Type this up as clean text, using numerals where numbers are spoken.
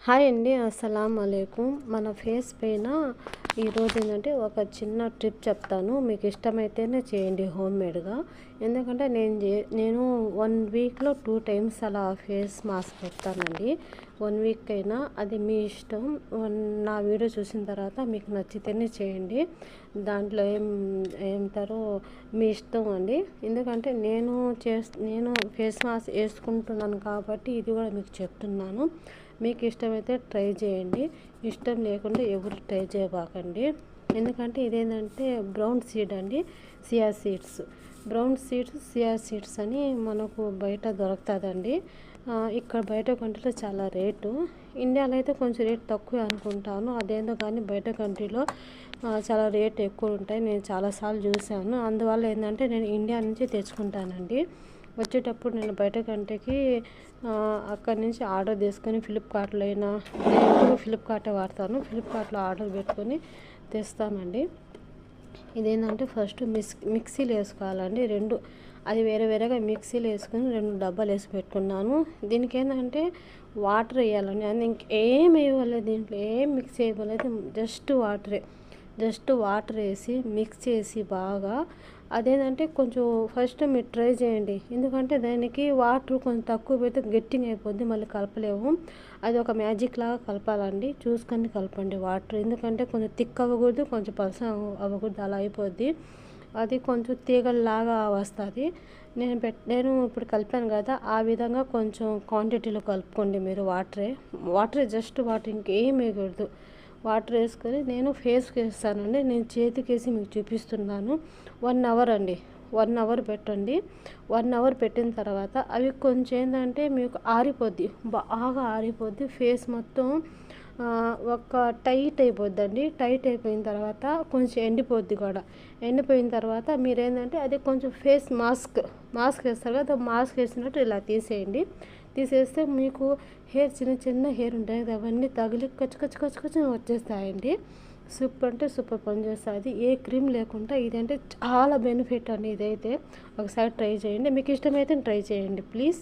Hi అండి. అస్సలాం అలైకుం. మన ఫేస్ పైన ఈరోజు ఏంటంటే ఒక చిన్న ట్రిప్ చెప్తాను. మీకు ఇష్టమైతేనే చేయండి హోమ్మేడ్గా. ఎందుకంటే నేను 1 వీక్లో 2 టైమ్స్ అలా ఫేస్ మాస్క్ పెడతానండి. 1 వీక్ అయినా అది మీ ఇష్టం. నా వీడియో చూసిన తర్వాత మీకు నచ్చితేనే చేయండి. దాంట్లో ఏమంటారో మీ ఇష్టం అండి. ఎందుకంటే నేను ఫేస్ మాస్క్ వేసుకుంటున్నాను కాబట్టి ఇది కూడా మీకు చెప్తున్నాను. మీకు ఇష్టమైతే ట్రై చేయండి, ఇష్టం లేకుండా ఎవరు ట్రై చేయబాకండి. ఎందుకంటే ఇదేంటంటే బ్రౌన్ సీడ్ అండి, chia seeds. Brown seeds, chia seeds అని మనకు బయట దొరుకుతుందండి. ఇక్కడ బయట కంట్రీలో చాలా రేటు, ఇండియాలో అయితే కొంచెం రేట్ తక్కువ అనుకుంటాను. అదేందో కానీ బయట కంట్రీలో చాలా రేట్ ఎక్కువ ఉంటాయి. నేను చాలాసార్లు చూశాను. అందువల్ల ఏంటంటే నేను ఇండియా నుంచి తెచ్చుకుంటానండి. వచ్చేటప్పుడు నేను బయట కంట్రీకి అక్కడి నుంచి ఆర్డర్ తీసుకొని ఫ్లిప్కార్ట్లో అయినా, నేను ఫ్లిప్కార్టే వాడతాను. ఫ్లిప్కార్ట్లో ఆర్డర్ పెట్టుకొని తెస్తానండి. ఇదేంటంటే ఫస్ట్ మిక్సీలో వేసుకోవాలండి. అది వేరే వేరేగా మిక్సీలో వేసుకొని 2 డబ్బాలు వేసి పెట్టుకున్నాను. దీనికి ఏంటంటే వాటర్ వేయాలండి. అది ఇంకేం వేయలేదు, దీంట్లో ఏం మిక్స్ చేయలేదు, జస్ట్ వాటర్ వేసి మిక్స్ చేసి బాగా. అదేంటంటే కొంచెం ఫస్ట్ మీరు ట్రై చేయండి. ఎందుకంటే దానికి వాటర్ కొంచెం తక్కువ పెడితే గట్టిగా అయిపోద్ది, మళ్ళీ కలపలేము. అది ఒక మ్యాజిక్ లాగా కలపాలండి. చూసుకొని కలపండి వాటర్. ఎందుకంటే కొంచెం థిక్ అవ్వకూడదు, కొంచెం పలస అవ్వకూడదు, అలా అయిపోద్ది. అది కొంచెం తీగల్లాగా వస్తుంది. నేను ఇప్పుడు కలిపాను కదా, ఆ విధంగా కొంచెం క్వాంటిటీలో కలుపుకోండి మీరు. వాటరే జస్ట్ వాటర్, ఇంకేం వేయకూడదు. వాటర్ వేసుకొని నేను ఫేస్కి వేస్తానండి. నేను చేతికి వేసి మీకు చూపిస్తున్నాను. 1 అవర్ అండి, 1 అవర్ పెట్టండి. 1 అవర్ పెట్టిన తర్వాత అవి కొంచెం ఏంటంటే మీకు ఆరిపోద్ది, బాగా ఆరిపోద్ది. ఫేస్ మొత్తం ఒక టైట్ అయిపోద్దండి. టైట్ అయిపోయిన తర్వాత కొంచెం ఎండిపోద్ది కూడా. ఎండిపోయిన తర్వాత మీరేంటంటే అది కొంచెం ఫేస్ మాస్క్ వేస్తారు కదా, మాస్క్ వేసినట్టు ఇలా తీసేస్తే మీకు చిన్న హెయిర్ ఉంటాయి కదా, అవన్నీ తగిలి కచ్చు వచ్చేస్తాయండి. సూపర్ అంటే సూపర్ పనిచేస్తుంది. ఏ క్రీమ్ లేకుండా ఇదంటే చాలా బెనిఫిట్ అండి. ఇదైతే ఒకసారి ట్రై చేయండి. మీకు ఇష్టమైతే ట్రై చేయండి ప్లీజ్.